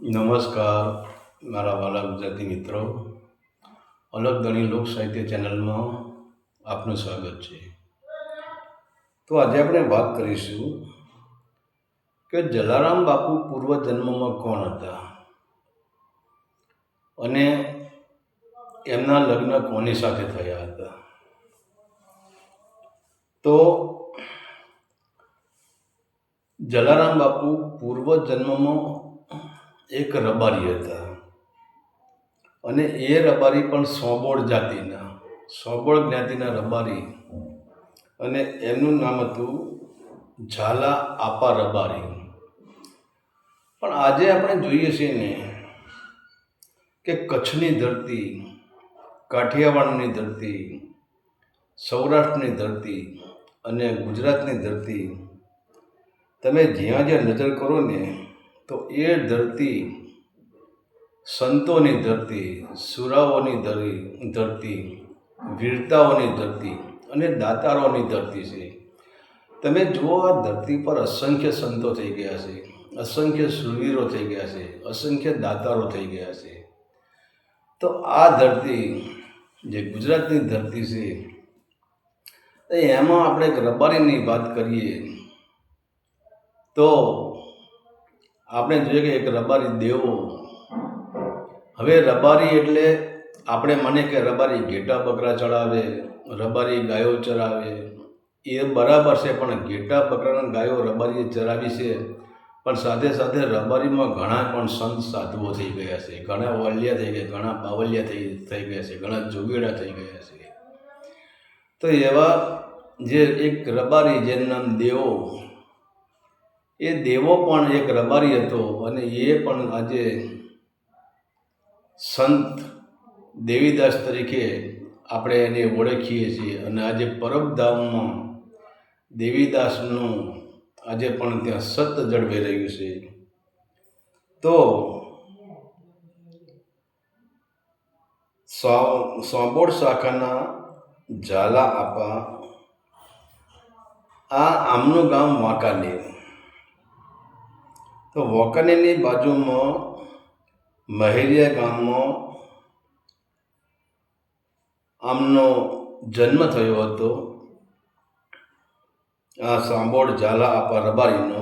નમસ્કાર મારા વાલા ગુજરાતી મિત્રો. અલગ ધણી લોક સાહિત્ય ચેનલમાં આપનું સ્વાગત છે. તો આજે આપણે વાત કરીશું કે જલારામ બાપુ પૂર્વજન્મમાં કોણ હતા અને એમના લગ્ન કોની સાથે થયા હતા. તો જલારામ બાપુ પૂર્વજન્મમાં એક રબારી હતા અને એ રબારી પણ સોબોળ જ્ઞાતિના રબારી, અને એમનું નામ હતું ઝાલા આપા રબારી. પણ આજે આપણે જોઈએ છીએ ને કે કચ્છની ધરતી, કાઠિયાવાડની ધરતી, સૌરાષ્ટ્રની ધરતી અને ગુજરાતની ધરતી, તમે જ્યાં જ્યાં નજર કરો ને તો એ ધરતી સંતોની ધરતી, સુરાઓની ધરતી, વીરતાઓની ધરતી અને દાતારોની ધરતી છે. તમે જુઓ, આ ધરતી પર અસંખ્ય સંતો થઈ ગયા છે, અસંખ્ય સુરવીરો થઈ ગયા છે, અસંખ્ય દાતારો થઈ ગયા છે. તો આ ધરતી જે ગુજરાતની ધરતી છે, એમાં આપણે એક રબારીની વાત કરીએ તો આપણે જોઈએ કે એક રબારી દેવો. હવે રબારી એટલે આપણે માને કે રબારી ઘેટા બકરા ચડાવે, રબારી ગાયો ચરાવે, એ બરાબર છે. પણ ઘેટા બકરાના ગાયો રબારીએ ચરાવી છે, પણ સાથે સાથે રબારીમાં ઘણા પણ સંત સાધુઓ થઈ ગયા છે, ઘણા વાલિયા થઈ ગયા, ઘણા બાવલિયા થઈ ગયા છે, ઘણા જોગીડા થઈ ગયા છે. તો એવા જે એક રબારી જેનું નામ દેવો, એ દેવો પણ એક રબારી હતો અને એ પણ આજે સંત દેવીદાસ તરીકે આપણે એને ઓળખીએ છીએ. અને આજે પરબધામમાં દેવીદાસનું આજે પણ ત્યાં સત જળવાઈ રહ્યું છે. તો સોંબોડ શાખાના ઝાલા આપા, આમનું ગામ વાંકાનેર. તો વાંકાનેરની બાજુમાં મહેરિયા ગામમાં આમનો જન્મ થયો હતો. આ સાંભોળ ઝાલા આપા રબારીનો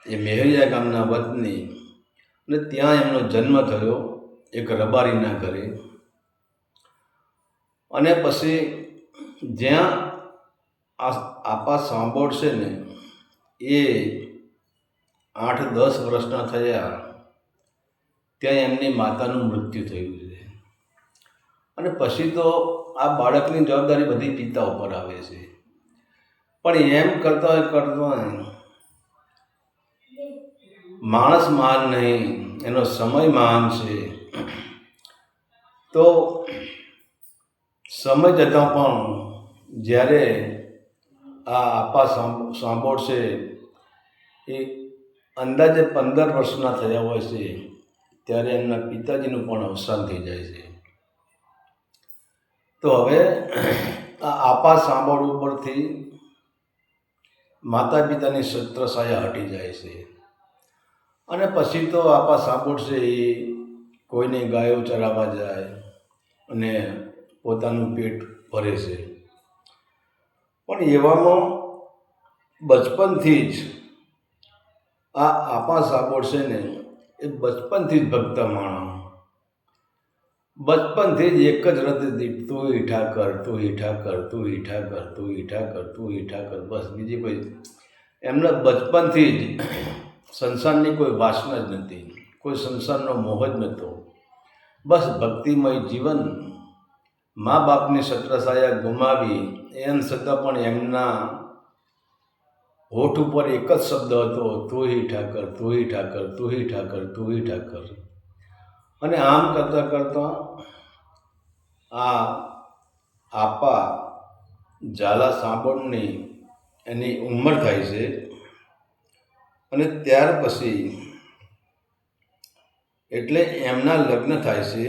એ મહેરિયા ગામના વતની, અને ત્યાં એમનો જન્મ થયો એક રબારીના ઘરે. અને પછી જ્યાં આપા સાંભોળ છે ને, એ 8-10 વર્ષના થયા ત્યાં એમની માતાનું મૃત્યુ થયું છે. અને પછી તો આ બાળકની જવાબદારી બધી પિતા ઉપર આવે છે. પણ એમ કરતા માણસ મહાન નહીં, એનો સમય મહાન છે. તો સમય જતાં પણ જ્યારે આ આપા સાંભોળ છે એ અંદાજે 15 વર્ષના થયા હોય છે, ત્યારે એમના પિતાજીનું પણ અવસાન થઈ જાય છે. તો હવે આ આપા સાંભોળ ઉપરથી માતા પિતાની છત્રછાયા હટી જાય છે. અને પછી તો આપા સાંભોળ છે એ કોઈને ગાયો ચરાવવા જાય અને પોતાનું પેટ ભરે છે. પણ એવામાં બચપનથી જ આ આપા સાંભોળ છે ને, એ બચપનથી જ ભક્ત માણસ, બચપનથી જ એક જ રત હતી, તું ઈઠા કર, તું ઈઠા કર, તું ઈઠા કર, તું ઈઠા કર, તું ઈઠા કર. બસ બીજી કોઈ એમના બચપનથી જ સંસારની કોઈ વાસના જ નથી, કોઈ સંસારનો મોહ જ નહોતો. બસ ભક્તિમય જીવન. મા બાપની છત્રછાયા ગુમાવી, એમ છતાં પણ એમના હોઠ ઉપર એક જ શબ્દ હતો, તું હી ઠાકર, તું હી ઠાકર, તું હી ઠાકર, તું હી ઠાકર. અને આમ કરતાં કરતાં આ આપા ઝાલા સાંભોળની એની ઉંમર થાય છે. અને ત્યાર પછી એટલે એમના લગ્ન થાય છે.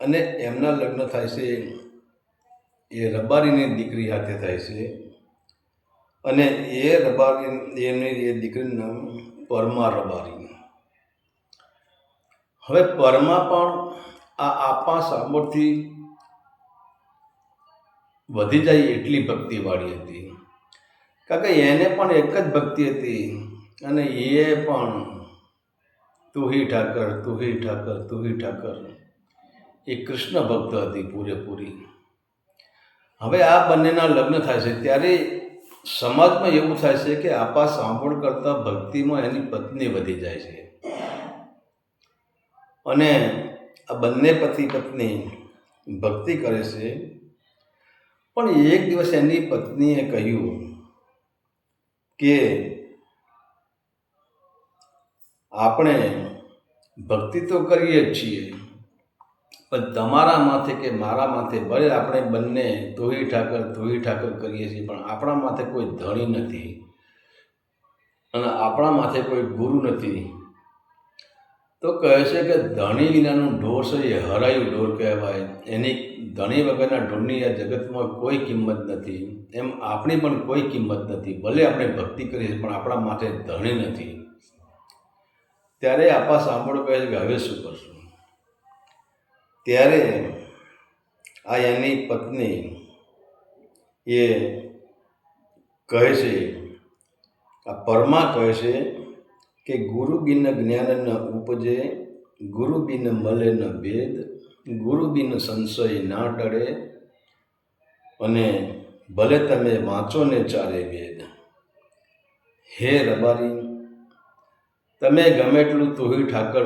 અને એમના લગ્ન થાય છે એ રબારીની દીકરી સાથે થાય છે. અને એ રબારી, એની એ દીકરીનું નામ પરમા રબારી. હવે પરમાં પણ આ આપા સાંભળથી વધી જાય એટલી ભક્તિવાળી હતી, કારણ કે એને પણ એક જ ભક્તિ હતી અને એ પણ તું હી ઠાકર, તું હી ઠાકર, તું હી ઠાકર, એ કૃષ્ણ ભક્ત હતી પૂરેપૂરી. હવે આ બંનેના લગ્ન થાય છે ત્યારે સમાજમાં એવું થાય છે કે આપા સાંભળ કરતાં ભક્તિમાં એની પત્ની વધી જાય છે અને આ બંને પતિ પત્ની ભક્તિ કરે છે. પણ એક દિવસ એની પત્નીએ કહ્યું કે આપણે ભક્તિ તો કરીએ જ છીએ, પણ તમારા માથે કે મારા માથે ભલે આપણે બંને તુહી ઠાકર કરીએ છીએ, પણ આપણા માથે કોઈ ધણી નથી અને આપણા માથે કોઈ ગુરુ નથી. તો કહે છે કે ધણી વિનાનું ઢોર છે એ હરાયું ઢોર કહેવાય. એની ધણી વગરના ઢોરની આ જગતમાં કોઈ કિંમત નથી. એમ આપણી પણ કોઈ કિંમત નથી. ભલે આપણે ભક્તિ કરીએ પણ આપણા માથે ધણી નથી. ત્યારે આપા સાંભળો કહે છે કે હવે શું કરશું? ત્યારે આ એની પત્ની એ કહે છે, આ પરમાં કહે છે કે ગુરુ બિન જ્ઞાન ન ઉપજે, ગુરુ બિન મળે ન ભેદ, ગુરુ બિન સંશય ના ટળે, અને ભલે તમે વાંચો ને ચારે વેદ. હે રબારી, તમે ગમે એટલું તુહી ઠાકર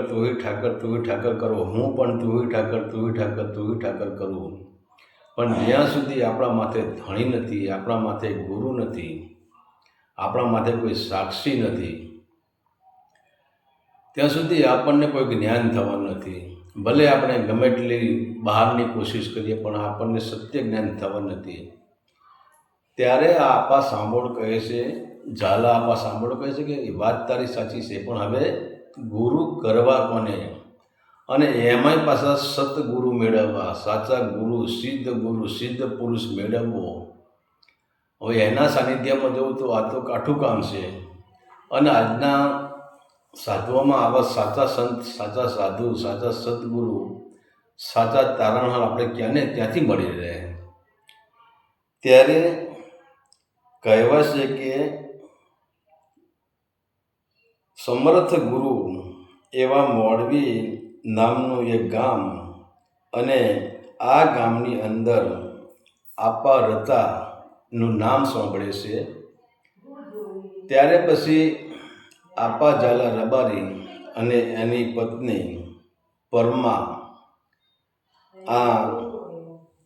કરો, હું પણ તુહી ઠાકર કરું, પણ જ્યાં સુધી આપણા માથે ધણી નથી, આપણા માથે ગુરુ નથી, આપણા માથે કોઈ સાક્ષી નથી, ત્યાં સુધી આપણને કોઈ જ્ઞાન થવાનું નથી. ભલે આપણે ગમે એટલી બહારની કોશિશ કરીએ પણ આપણને સત્ય જ્ઞાન થવાનું નથી. ત્યારે આ આપા સાંભળ કહે છે, ઝાલા આપા સાંભળ કહે છે કે વાત તારી સાચી છે, પણ હવે ગુરુ કરવા કોને? અને એમાંય પાછા સતગુરુ મેળવવા, સાચા ગુરુ, સિદ્ધ પુરુષ મેળવવો. હવે એના સાનિધ્યમાં જવું તો આ તો કાઠું કામ છે. અને આજના સાધુઓમાં આવા સાચા સંત, સાચા સાધુ, સાચા સદગુરુ, સાચા તારણહાર આપણે ક્યાંથી મળી રહે? ત્યારે કહેવાય છે કે સમર્થ ગુરુ એવા મોડવી નામનું એક ગામ, અને આ ગામની અંદર આપા રતાનું નામ સાંભળે છે. ત્યારે પછી આપા ઝાલા રબારી અને એની પત્ની પરમાં આ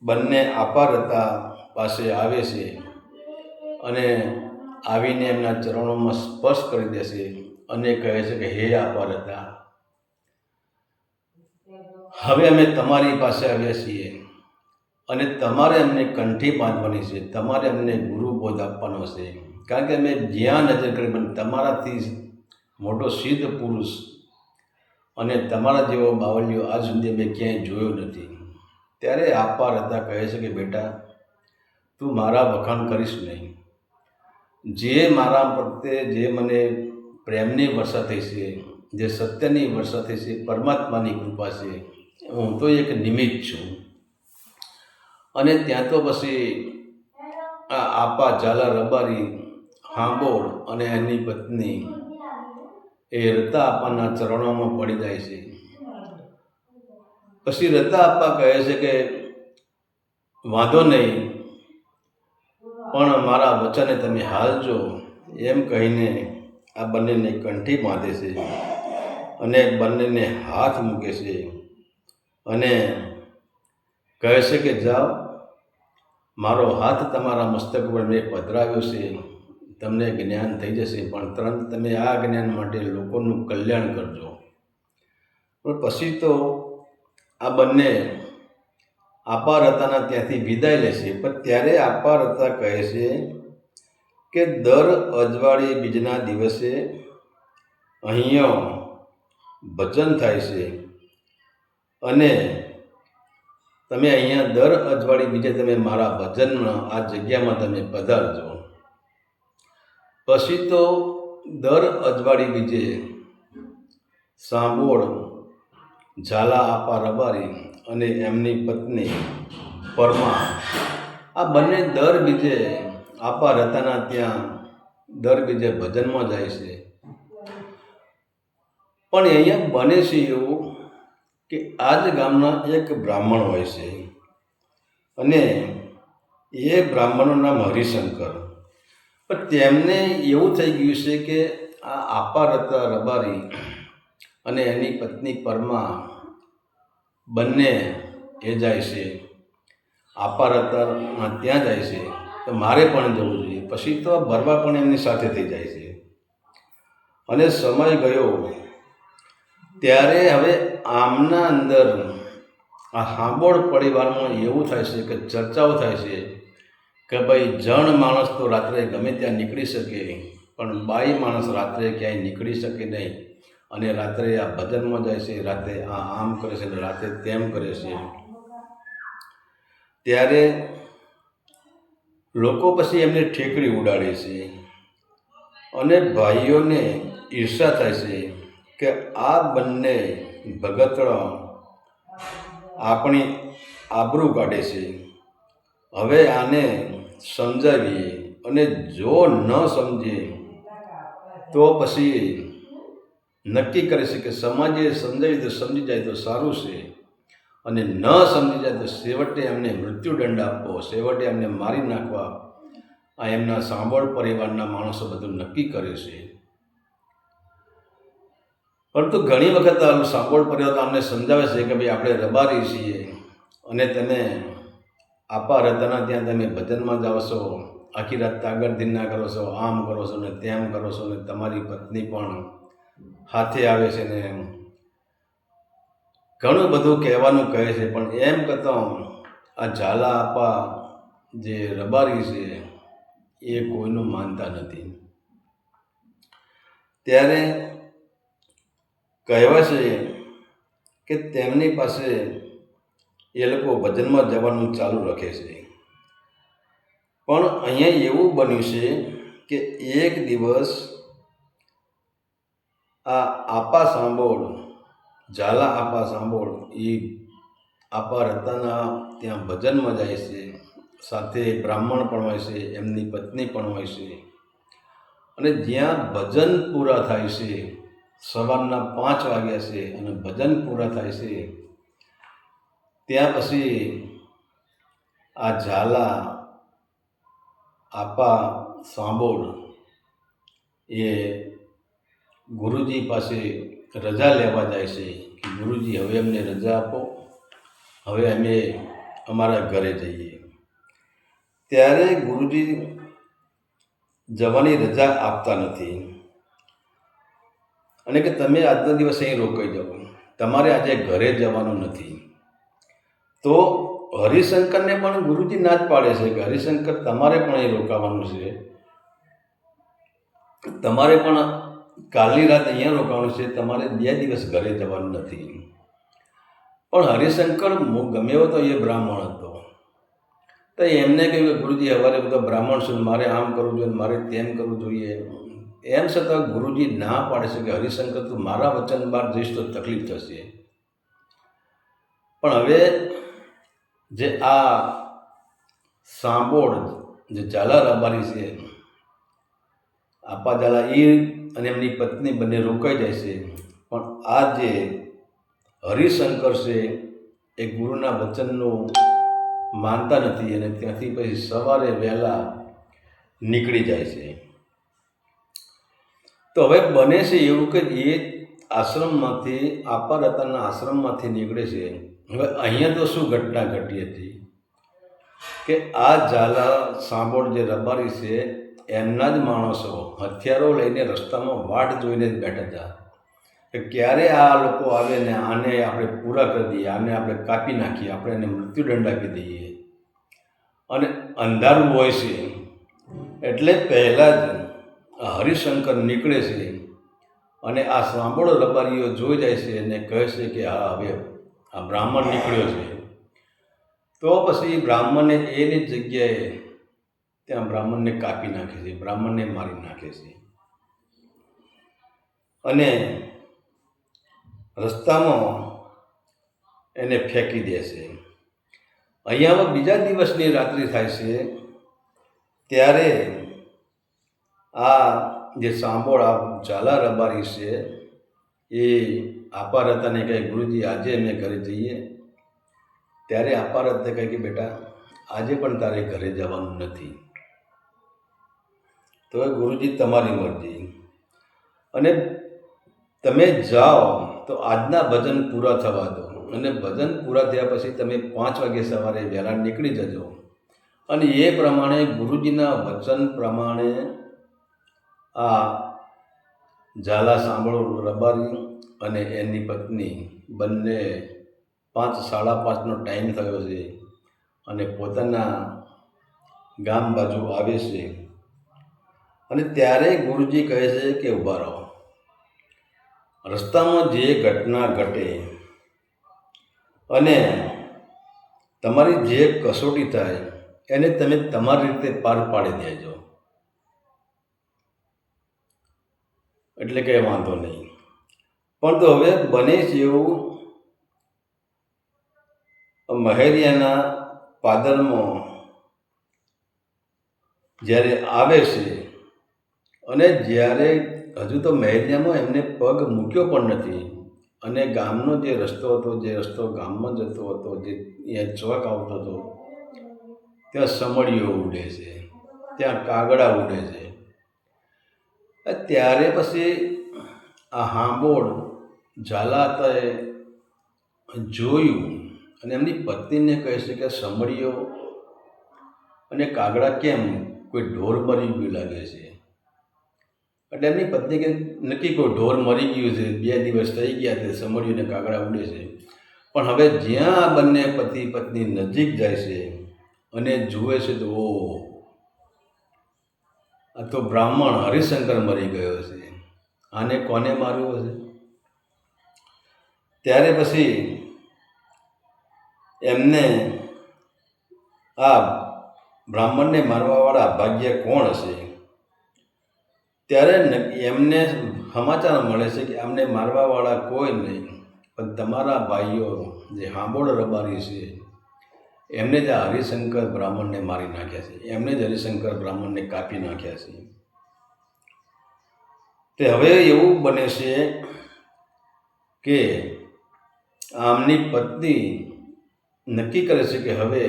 બંને આપા રતા પાસે આવે છે અને આવીને એમના ચરણોમાં સ્પર્શ કરી દેશે અને કહે છે કે હે આપા રતા, હવે અમે તમારી પાસે આવ્યા છીએ અને તમારે અમને કંઠી બાંધવાની છે, તમારે અમને ગુરુ બોધ આપવાનો છે. કારણ કે અમે જ્યાં નજર કરી પણ તમારાથી મોટો સિદ્ધ પુરુષ અને તમારા જેવો બાવળિયો આજ સુધી મેં ક્યાંય જોયો નથી. ત્યારે આપા રતા કહે છે કે બેટા, તું મારા વખાણ કરીશ નહીં. જે મારા પ્રત્યે જે મને પ્રેમની વર્ષા થઈ છે, જે સત્યની વર્ષા થઈ છે, પરમાત્માની કૃપા છે. હું તો એક નિમિત્ત છું. અને ત્યાં તો પછી આ આપા ઝાલા રબારી હાંભોળ અને એની પત્ની એ રતા આપાના ચરણોમાં પડી જાય છે. પછી રતા આપા કહે છે કે વાંધો નહીં, પણ મારા વચને તમે હાલજો. એમ કહીને આ બંનેને કંઠી બાંધે છે અને બંનેને હાથ મૂકે છે અને કહે છે કે જાઓ, મારો હાથ તમારા મસ્તક પર મેં પધરાવ્યો છે, તમને જ્ઞાન થઈ જશે, પણ તરત તમે આ જ્ઞાન માટે લોકોનું કલ્યાણ કરજો. પણ પછી તો આ બંને આપા રતાના ત્યાંથી વિદાય લેશે. પણ ત્યારે આપા રતા કહે છે કે દર અજવાળી બીજના દિવસે અહીંયા ભજન થાય છે અને તમે અહીંયા દર અજવાળી બીજે તમે મારા ભજનમાં આ જગ્યામાં તમે પધારજો. પછી તો દર અજવાળી બીજે સાંભોળ ઝાલા આપા રબારી અને એમની પત્ની પરમા, આ બંને દર બીજે આપા રતાના ત્યાં દર બીજે ભજનમાં જાય છે. પણ અહીંયા બને છે એવું કે આ જ ગામના એક બ્રાહ્મણ હોય છે અને એ બ્રાહ્મણનું નામ હરિશંકર. પણ તેમને એવું થઈ ગયું છે કે આ આપા રતા રબારી અને એની પત્ની પરમા બંને એ જાય છે, આપા રતાના ત્યાં જાય છે, તો મારે પણ જવું જોઈએ. પછી તો ભરવા પણ એમની સાથે થઈ જાય છે. અને સમય ગયો ત્યારે હવે આમના અંદર આ હાંબોળ પરિવારમાં એવું થાય છે કે ચર્ચાઓ થાય છે કે ભાઈ જણ માણસ તો રાત્રે ગમે ત્યાં નીકળી શકે, પણ બાઈ માણસ રાત્રે ક્યાંય નીકળી શકે નહીં. અને રાત્રે આ ભજનમાં જાય છે, રાતે આ આમ કરે છે, રાતે તેમ કરે છે. ત્યારે લોકો પછી એમને ઠેકડી ઉડાડે છે અને ભાઈઓને ઈર્ષા થાય છે કે આ બંને ભગતડો આપણી આબરૂ કાઢે છે, હવે આને સમજાવીએ. અને જો ન સમજે તો પછી નક્કી કરે છે કે સમાજે સમજાવી તો સમજી જાય તો સારું છે, અને ન સમજી જાય તો છેવટે એમને મૃત્યુદંડ આપવો, છેવટે એમને મારી નાખવા આ એમના સાંભળ પરિવારના માણસો બધું નક્કી કરે છે. પરંતુ ઘણી વખત આ સાંભળ પરિવાર અમને સમજાવે છે કે ભાઈ આપણે રબારી છીએ અને તમે આપા રતાના ત્યાં તમે ભજનમાં જાઓ છો, આખી રાત તાગર ધીના કરો છો, આમ કરો છો ને તેમ કરો છો, ને તમારી પત્ની પણ હાથે આવે છે ને ઘણું બધું કહેવાનું કહે છે. પણ એમ કરતાં આ ઝાલા આપા જે રબારી છે એ કોઈનું માનતા નથી. ત્યારે કહેવાય છે કે તેમની પાસે એ લોકો ભજનમાં જવાનું ચાલુ રાખે છે. પણ અહીંયા એવું બન્યું છે કે એક દિવસ આ આપા સાંભળ, ઝાલા આપા સાંભળ એ આપા રતાના ત્યાં ભજનમાં જાય છે, સાથે બ્રાહ્મણ પણ હોય છે, એમની પત્ની પણ હોય છે. અને જ્યાં ભજન પૂરા થાય છે, સવારના 5 વાગ્યા છે અને ભજન પૂરા થાય છે, ત્યાં પછી આ ઝાલા આપા સાંભળ એ ગુરુજી પાસે રજા લેવા જાય છે કે ગુરુજી હવે અમને રજા આપો, હવે અમે અમારા ઘરે જઈએ. ત્યારે ગુરુજી જવાની રજા આપતા નથી અને કે તમે આજનો દિવસ અહીં રોકાઈ જાઓ, તમારે આજે ઘરે જવાનું નથી. તો હરિશંકરને પણ ગુરુજી ના જ પાડે છે કે હરિશંકર તમારે પણ અહીં રોકાવાનું છે, તમારે પણ કાલની રાત અહીંયા રોકાવાનું છે, તમારે 2 દિવસ ઘરે જવાનું નથી. પણ હરિશંકર ગમે એવો તો એ બ્રાહ્મણ હતો, તો એમને કહ્યું કે ગુરુજી સવારે બધા બ્રાહ્મણ છે, મારે આમ કરવું જોઈએ, મારે તેમ કરવું જોઈએ. એમ છતાં ગુરુજી ના પાડે છે કે હરિશંકર તું મારા વચન બહાર જઈશ તો તકલીફ થશે. પણ હવે જે આ સાંભળ જે ઝાલા રબારી છે, આપા ઝાલા એ અને એમની પત્ની બંને રોકાઈ જાય છે. પણ આ જે હરિશંકર છે એ ગુરુના વચનનું માનતા નથી અને ત્યાંથી પછી સવારે વહેલા નીકળી જાય છે. તો હવે બને છે એવું કે એ આશ્રમમાંથી, આપા રતાના આશ્રમમાંથી નીકળે છે. હવે અહીંયા તો શું ઘટના ઘટી હતી કે આ ઝાલા સાંભળ જે રબારી છે એમના જ માણસો હથિયારો લઈને રસ્તામાં વાટ જોઈને જ બેઠા હતા કે ક્યારે આ લોકો આવે ને આને આપણે પૂરા કરી દઈએ, આને આપણે કાપી નાખીએ, આપણે એને મૃત્યુદંડ આપી દઈએ. અને અંધારું હોય છે એટલે પહેલાં જ હરિશંકર નીકળે છે અને આ સાંભળો રબારીઓ જોઈ જાય છે અને કહે છે કે હા હવે આ બ્રાહ્મણ નીકળ્યો છે. તો પછી બ્રાહ્મણને એની જગ્યાએ ત્યાં બ્રાહ્મણને કાપી નાખે છે, બ્રાહ્મણને મારી નાખે છે. અને રસ્તામાં એને ફેંકી દેશે. અહીંયા બીજા દિવસની રાત્રિ થાય છે ત્યારે આ જે સાંભળ આ ઝાલા રબારી છે એ આપા રતાને કહે, ગુરુજી આજે અમે ઘરે જઈએ. ત્યારે આપા રતે કહે કે બેટા આજે પણ તારે ઘરે જવાનું નથી. તો ગુરુજી તમારી મરજી, અને તમે જાઓ તો આજના ભજન પૂરા થવા દો, અને ભજન પૂરા થયા પછી તમે 5 વાગે સવારે વહેલા નીકળી જજો. અને એ પ્રમાણે ગુરુજીના વચન પ્રમાણે આ ઝાલા સાંભળો રબારી અને એની પત્ની બંને 5 સાડા 5નો ટાઈમ થયો છે અને પોતાના ગામ બાજુ આવે છે. અને ત્યારે ગુરુજી કહે છે કે ઊભા રહો. રસ્તામાં જે ઘટના ઘટે અને તમારી જે કસોટી થાય એને તમે તમારી રીતે પાર પાડી દેજો, એટલે કંઈ વાંધો નહીં. પણ તો હવે બને છે એવું, મહેરિયાના પાદરમાં જ્યારે આવે છે અને જ્યારે હજુ તો મહેરિયામાં એમને પગ મૂક્યો પણ નથી, અને ગામનો જે રસ્તો હતો, જે રસ્તો ગામમાં જતો હતો, જે અહીંયા ચોક આવતો હતો, ત્યાં સમડીઓ ઉડે છે, ત્યાં કાગડા ઉડે છે. ત્યારે પછી આ હાંભોળ ઝાલા હતા એ જોયું અને એમની પત્નીને કહે છે કે સમડીઓ અને કાગડા કેમ, કોઈ ઢોર મરી ગયું લાગે છે. એટલે એમની પત્ની કે નક્કી કોઈ ઢોર મરી ગયું છે, 2 દિવસ થઈ ગયા તે સમડીઓ અને કાગડા ઉડે છે. પણ હવે જ્યાં આ બંને પતિ પત્ની નજીક જાય છે અને જુએ છે તો આ તો બ્રાહ્મણ હરિશંકર મરી ગયો છે, આને કોને માર્યો છે? ત્યારે પછી એમને આ બ્રાહ્મણને મારવાવાળા ભાગ્ય કોણ હશે? ત્યારે એમને સમાચાર મળે છે કે અમને મારવાવાળા કોઈ નહીં, પણ તમારા ભાઈઓ જે હાંભોળ રબારી છે એમને જ આ હરિશંકર બ્રાહ્મણને મારી નાખ્યા છે, એમને જ હરિશંકર બ્રાહ્મણને કાપી નાખ્યા છે. તે હવે એવું બને છે કે આમની પત્ની નક્કી કરે છે કે હવે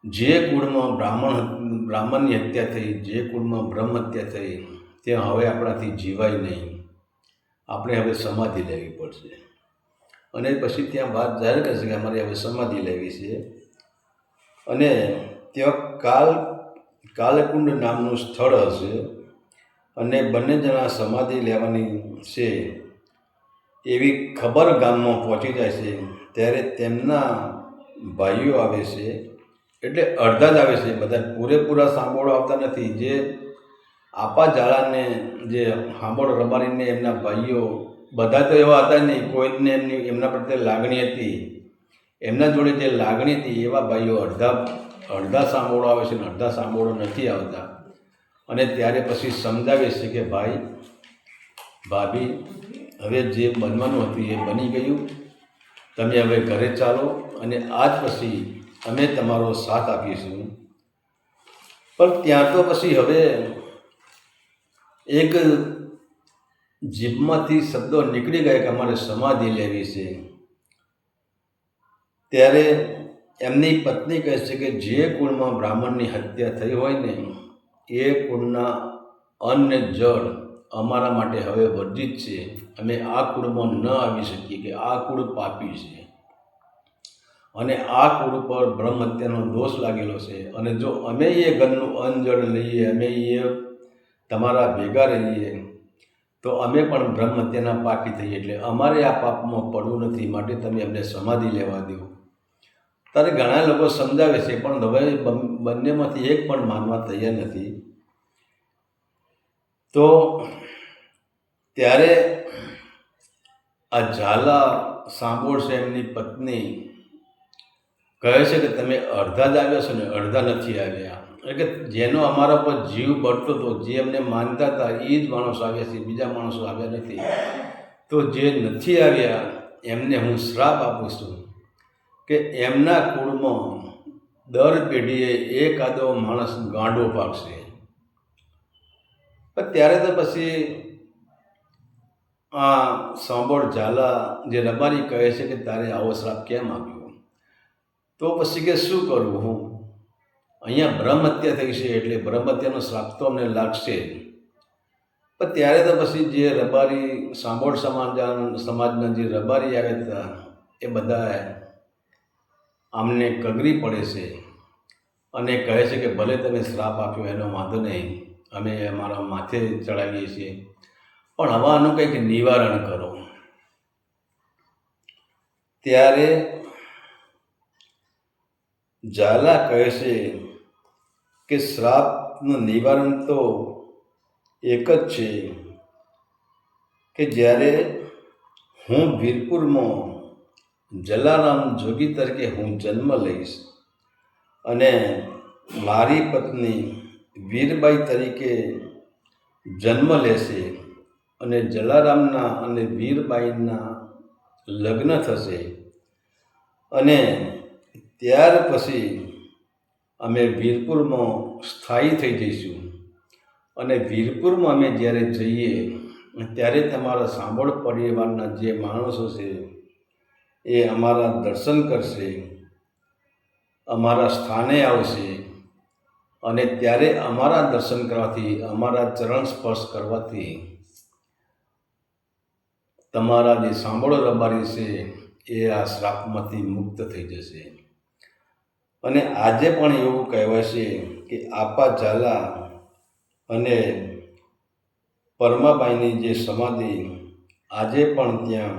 જે કુળમાં બ્રાહ્મણની હત્યા થઈ, જે કુળમાં બ્રહ્મ હત્યા થઈ, ત્યાં હવે આપણાથી જીવાય નહીં, આપણે હવે સમાધિ લેવી પડશે. અને પછી ત્યાં વાત જાહેર કરશે કે અમારે હવે સમાધિ લેવી છે. અને ત્યાં કાલકુંડ નામનું સ્થળ હશે અને બંને જણા સમાધિ લેવાની છે એવી ખબર ગામમાં પહોંચી જાય છે. ત્યારે તેમના ભાઈઓ આવે છે, એટલે અડધા જ આવે છે, બધા પૂરેપૂરા સાંભળો આવતા નથી. જે આપા ઝાલાને, જે હાંભોળ રબારીને એમના ભાઈઓ બધા તો એવા હતા નહીં, કોઈને એમના પ્રત્યે લાગણી હતી, એમના જોડે જે લાગણી હતી એવા ભાઈઓ અડધા સાંભળો આવે છે અને અડધા સાંભળો નથી આવતા. અને ત્યારે પછી સમજાવે છે કે ભાઈ ભાભી, હવે જે બનવાનું હતું એ બની ગયું, તમે હવે ઘરે ચાલો અને આજ પછી અમે તમારો સાથ આપીશું. પણ ત્યાં તો પછી હવે એક જીભમાંથી શબ્દો નીકળી ગયા કે અમારે સમાધિ લેવી છે. ત્યારે એમની પત્ની કહે છે કે જે કુળમાં બ્રાહ્મણની હત્યા થઈ હોય ને એ કુળના અન્ન જળ અમારા માટે હવે વર્જિત છે. અમે આ કુળમાં ન આવી શકીએ કે આ કુળ પાપી છે અને આ કુળ પર બ્રહ્મ હત્યાનો દોષ લાગેલો છે. અને જો અમે એ ઘરનું અન્ન જળ લઈએ, અમે એ તમારા ભેગા રહીએ તો અમે પણ બ્રહ્મ હત્યાના પાપી થઈએ, એટલે અમારે આ પાપમાં પડવું નથી, માટે તમે અમને સમાધિ લેવા દો. ત્યારે ઘણા લોકો સમજાવે છે, પણ હવે બંનેમાંથી એક પણ માનવા તૈયાર નથી. તો ત્યારે આ ઝાલા સાંભોળ છે એમની પત્ની કહે છે કે તમે અડધા જ આવ્યા છો ને, અડધા નથી આવ્યા. એટલે કે જેનો અમારા પર જીવ બળતો હતો, જે અમને માનતા હતા એ જ માણસો આવ્યા છે, બીજા માણસો આવ્યા નથી. તો જે નથી આવ્યા એમને હું શ્રાપ આપું છું કે એમના કુળમાં દર પેઢીએ એકાદો માણસ ગાંડો પાકશે. પણ ત્યારે તો પછી આ સાંભળ ઝાલા જે રબારી કહે છે કે તારે આવો શ્રાપ કેમ આપ્યો? તો પછી કે શું કરું હું? અહીંયા બ્રહ્મ હત્યા થઈ છે એટલે બ્રહ્મ હત્યાનો શ્રાપ તો અમને લાગશે. પણ ત્યારે તો પછી જે રબારી સાંભળ સમાજના જે રબારી આવ્યા હતા એ બધા આમને કગરી પડે છે અને કહે છે કે ભલે તમે શ્રાપ આપ્યો એનો વાંધો નહીં, અમે અમારા માથે ચડાવીએ છીએ, પણ હવે આનું કંઈક નિવારણ કરો. ત્યારે ઝાલા કહે છે કે શ્રાપનું નિવારણ તો એક જ છે કે જ્યારે હું વીરપુરમાં જલારામ જોગી તરીકે હું જન્મ લઈશ અને મારી પત્ની વીરબાઈ તરીકે જન્મ લેશે અને જલારામના અને વીરબાઈના લગ્ન થશે અને ત્યાર પછી અમે વીરપુરમાં સ્થાયી થઈ જઈશું. અને વીરપુરમાં અમે જ્યારે જઈએ ત્યારે તમારા સાંભળ પરિવારના જે માણસો છે એ અમારા દર્શન કરશે, અમારા સ્થાને આવશે અને ત્યારે અમારા દર્શન કરવાથી, અમારા ચરણ સ્પર્શ કરવાથી તમારા જે સાંભળો રબારી છે એ આ શ્રાપમાંથી મુક્ત થઈ જશે. અને આજે પણ એવું કહેવાય છે કે આપા ઝાલા અને પરમાબાઈની જે સમાધિ આજે પણ ત્યાં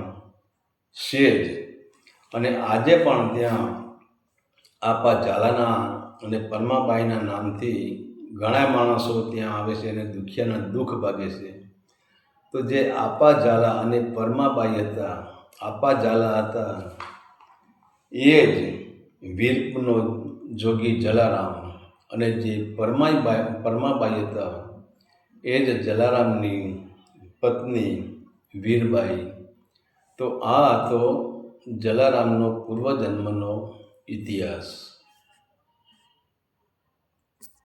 છે જ. અને આજે પણ ત્યાં આપા ઝાલાના અને પરમાબાઈના નામથી ઘણા માણસો ત્યાં આવે છે અને દુખિયાના દુઃખ ભાગે છે. તો જે આપા ઝાલા અને પરમાબાઈ હતા, આપા ઝાલા હતા એ જ વીરપુરનો જોગી જલારામ અને જે પરમાબાઈ હતા એ જ જલારામની પત્ની વીરબાઈ. તો આ હતો જલારામનો પૂર્વજન્મનો ઇતિહાસ.